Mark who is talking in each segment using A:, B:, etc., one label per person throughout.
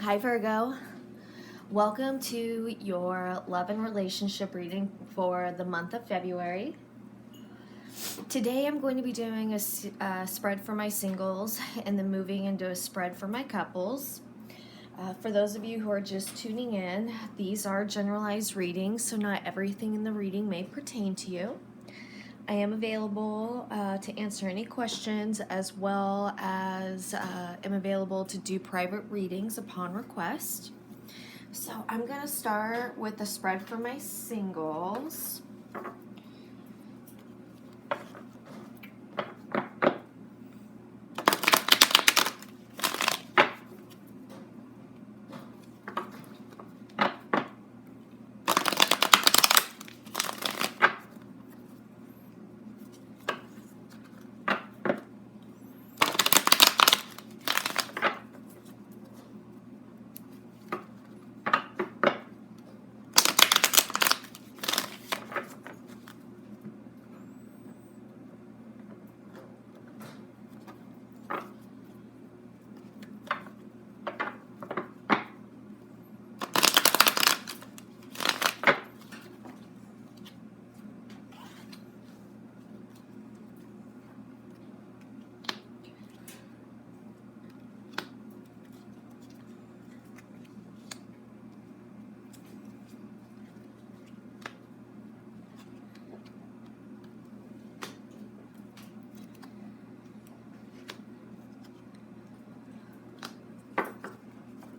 A: Hi, Virgo. Welcome to your love and relationship reading for the month of February. Today I'm going to be doing a spread for my singles and then moving into a spread for my couples. For those of you who are just tuning in, these are generalized readings, so not everything in the reading may pertain to you. I am available to answer any questions, as well as am available to do private readings upon request. So I'm going to start with the spread for my singles.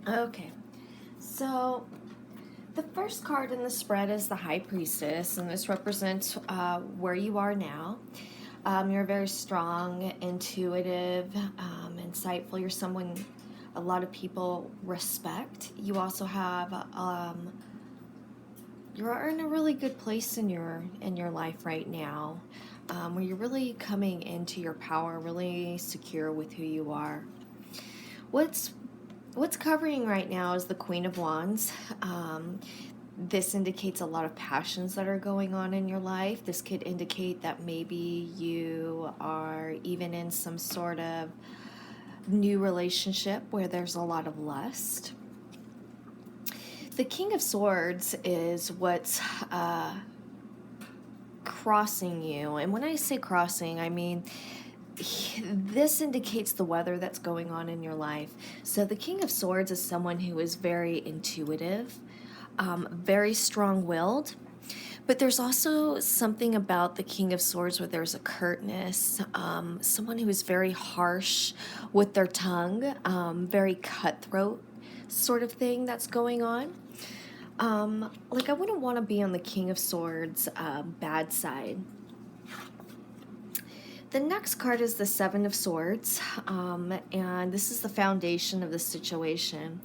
A: Okay, so the first card in the spread is the High Priestess, and this represents where you are now. You're very strong, intuitive, insightful. You're someone a lot of people respect. You also have you're in a really good place in your life right now, where you're really coming into your power, really secure with who you are. What's covering right now is the Queen of Wands. This indicates a lot of passions that are going on in your life. This could indicate that maybe you are even in some sort of new relationship where there's a lot of lust. The King of Swords is what's crossing you. And when I say crossing, I mean this indicates the weather that's going on in your life. So the King of Swords is someone who is very intuitive, very strong-willed, but there's also something about the King of Swords where there's a curtness, someone who is very harsh with their tongue, very cutthroat sort of thing that's going on. Like, I wouldn't want to be on the King of Swords bad side. The next card is the Seven of Swords, and this is the foundation of the situation.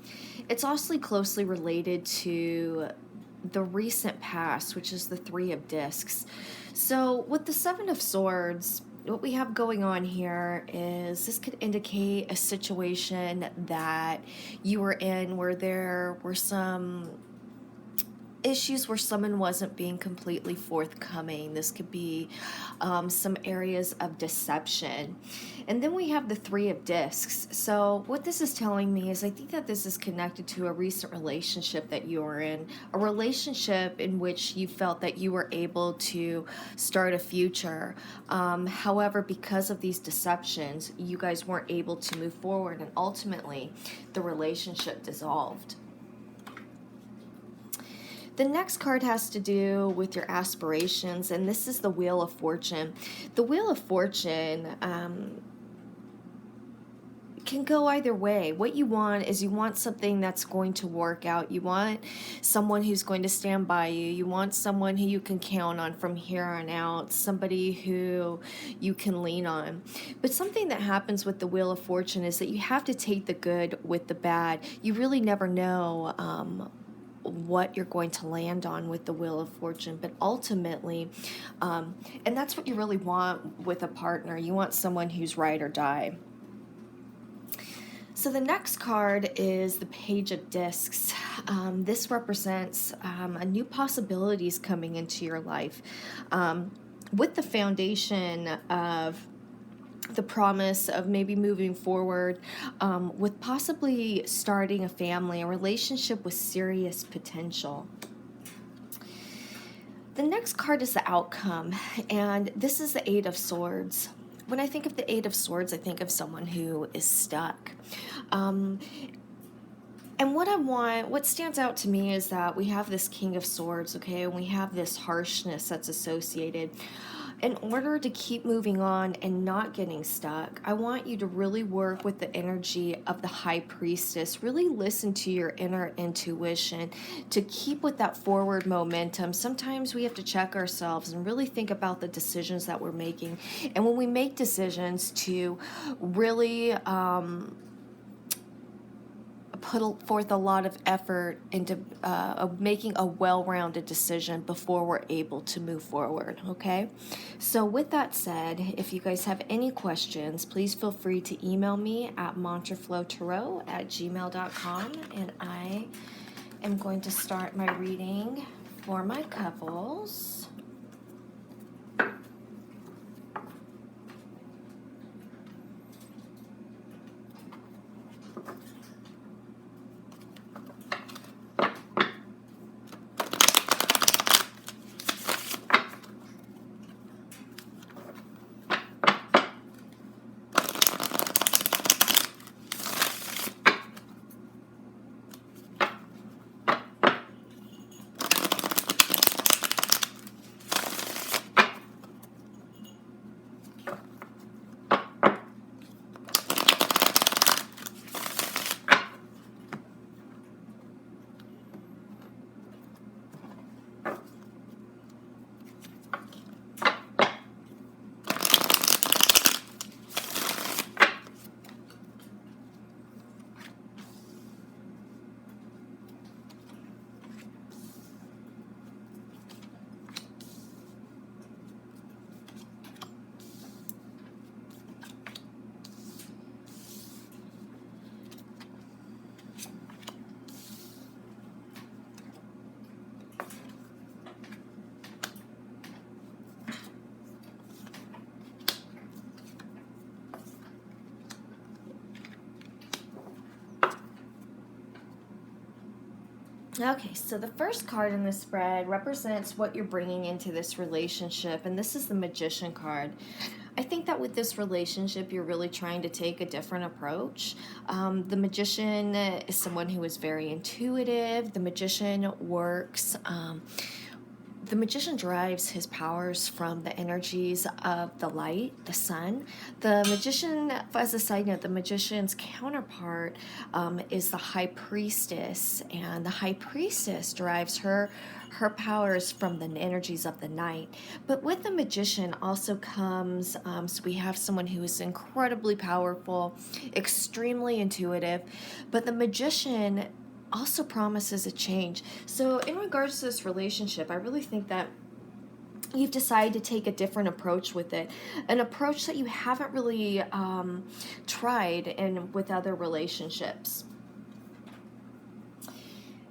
A: It's also closely related to the recent past, which is the Three of Discs. So with the Seven of Swords, what we have going on here is this could indicate a situation that you were in where there were some issues where someone wasn't being completely forthcoming. This could be some areas of deception. And then we have the Three of Discs. So what this is telling me is I think that this is connected to a recent relationship that you were in, a relationship in which you felt that you were able to start a future. However, because of these deceptions, you guys weren't able to move forward, and ultimately the relationship dissolved. The next card has to do with your aspirations, and this is the Wheel of Fortune. The Wheel of Fortune can go either way. What you want is you want something that's going to work out. You want someone who's going to stand by you. You want someone who you can count on from here on out, somebody who you can lean on. But something that happens with the Wheel of Fortune is that you have to take the good with the bad. You really never know what you're going to land on with the Wheel of Fortune, but ultimately, and that's what you really want with a partner. You want someone who's ride or die. So the next card is the Page of Discs. This represents a new possibilities coming into your life. With the foundation of the promise of maybe moving forward with possibly starting a family, a relationship with serious potential. The next card is the outcome, and this is the Eight of Swords. When I think of the Eight of Swords, I think of someone who is stuck. And what stands out to me is that we have this King of Swords, okay, and we have this harshness that's associated. In order to keep moving on and not getting stuck, I want you to really work with the energy of the High Priestess. Really listen to your inner intuition to keep with that forward momentum. Sometimes we have to check ourselves and really think about the decisions that we're making. And when we make decisions, to really put forth a lot of effort into making a well-rounded decision before we're able to move forward, okay? So with that said, if you guys have any questions, please feel free to email me at mantraflowtarot@gmail.com, and I am going to start my reading for my couples. Okay, so the first card in the spread represents what you're bringing into this relationship, and this is the Magician card. I think that with this relationship, you're really trying to take a different approach. The Magician is someone who is very intuitive. The Magician works. The Magician derives his powers from the energies of the light, the sun. The Magician, as a side note, the Magician's counterpart is the High Priestess, and the High Priestess derives her powers from the energies of the night. But with the Magician also comes, so we have someone who is incredibly powerful, extremely intuitive, but the Magician also promises a change. So in regards to this relationship, I really think that you've decided to take a different approach with it, an approach that you haven't really tried with other relationships.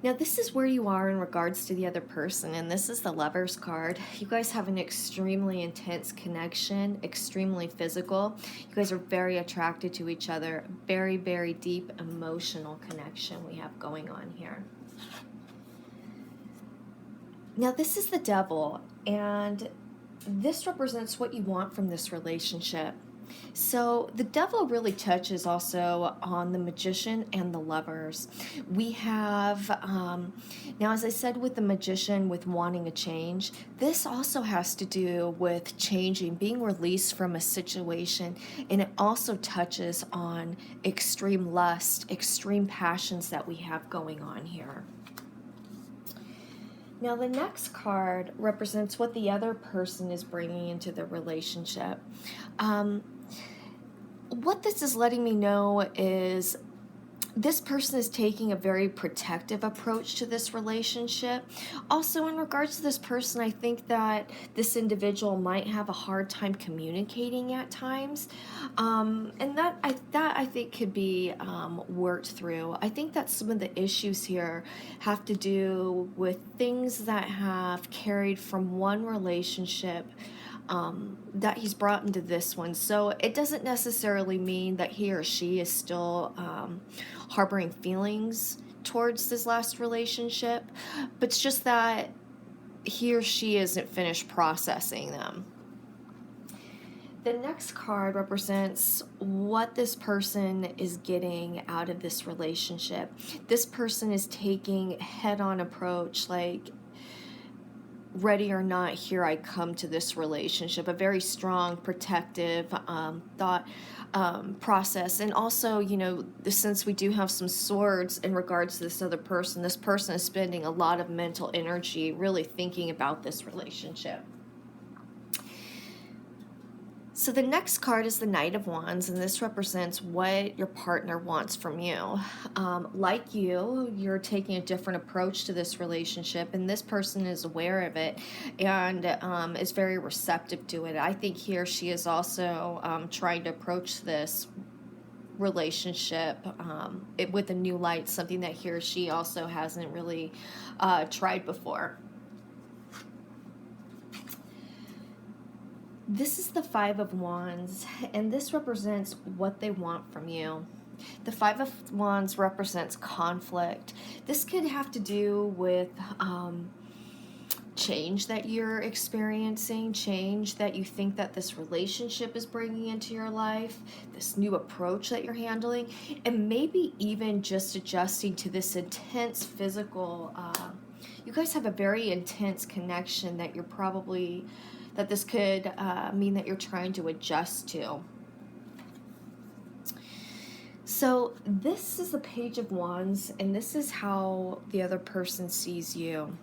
A: Now, this is where you are in regards to the other person, and this is the Lover's card. You guys have an extremely intense connection, extremely physical. You guys are very attracted to each other. Very, very deep emotional connection we have going on here. Now, this is the Devil, and this represents what you want from this relationship. So the Devil really touches also on the Magician and the Lovers. We have, now as I said with the Magician, with wanting a change, this also has to do with changing, being released from a situation, and it also touches on extreme lust, extreme passions that we have going on here. Now the next card represents what the other person is bringing into the relationship. What this is letting me know is this person is taking a very protective approach to this relationship. Also, in regards to this person, I think that this individual might have a hard time communicating at times, and that I think could be worked through. I think that some of the issues here have to do with things that have carried from one relationship that he's brought into this one. So it doesn't necessarily mean that he or she is still harboring feelings towards this last relationship, but it's just that he or she isn't finished processing them. The next card represents what this person is getting out of this relationship. This person is taking head-on approach, like, ready or not, here I come to this relationship. A very strong, protective thought process. And also, you know, since we do have some swords in regards to this other person, this person is spending a lot of mental energy really thinking about this relationship. So the next card is the Knight of Wands, and this represents what your partner wants from you. Like you're taking a different approach to this relationship, and this person is aware of it and is very receptive to it. I think he or she is also trying to approach this relationship with a new light, something that he or she also hasn't really tried before. This is the Five of Wands, and this represents what they want from you. The Five of Wands represents conflict. This could have to do with change that you're experiencing, change that you think that this relationship is bringing into your life, this new approach that you're handling, and maybe even just adjusting to this intense physical, you guys have a very intense connection that you're probably, that this could mean that you're trying to adjust to. So this is the Page of Wands, and this is how the other person sees you.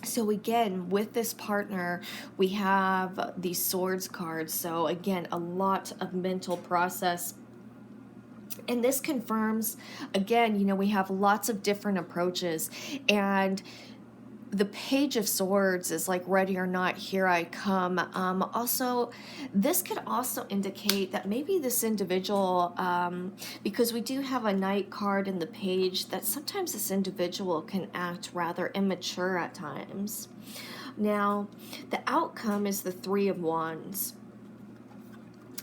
A: So again, with this partner, we have these Swords cards. So again, a lot of mental process. And this confirms, again, you know, we have lots of different approaches, and the Page of Swords is like, ready or not, here I come. Also, this could also indicate that maybe this individual, because we do have a Knight card in the Page, that sometimes this individual can act rather immature at times. Now, the outcome is the Three of Wands.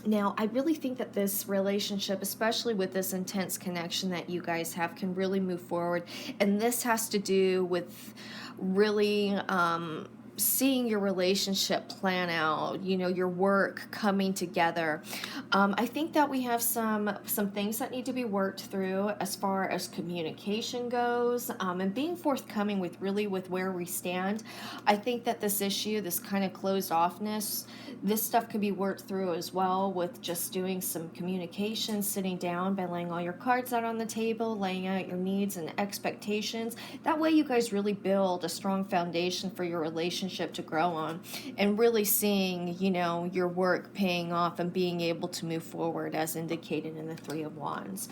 A: Now, I really think that this relationship, especially with this intense connection that you guys have, can really move forward. And this has to do with really seeing your relationship plan out, you know, your work coming together. I think that we have some things that need to be worked through as far as communication goes, and being forthcoming with where we stand. I think that this issue, this kind of closed offness, this stuff can be worked through as well with just doing some communication, sitting down by laying all your cards out on the table, laying out your needs and expectations. That way you guys really build a strong foundation for your relationship to grow on, and really seeing, you know, your work paying off and being able to move forward as indicated in the Three of Wands.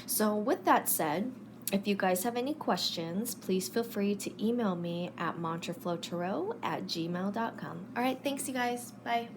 A: So with that said, if you guys have any questions, please feel free to email me at mantraflowtarot@gmail.com. All right, thanks you guys. Bye.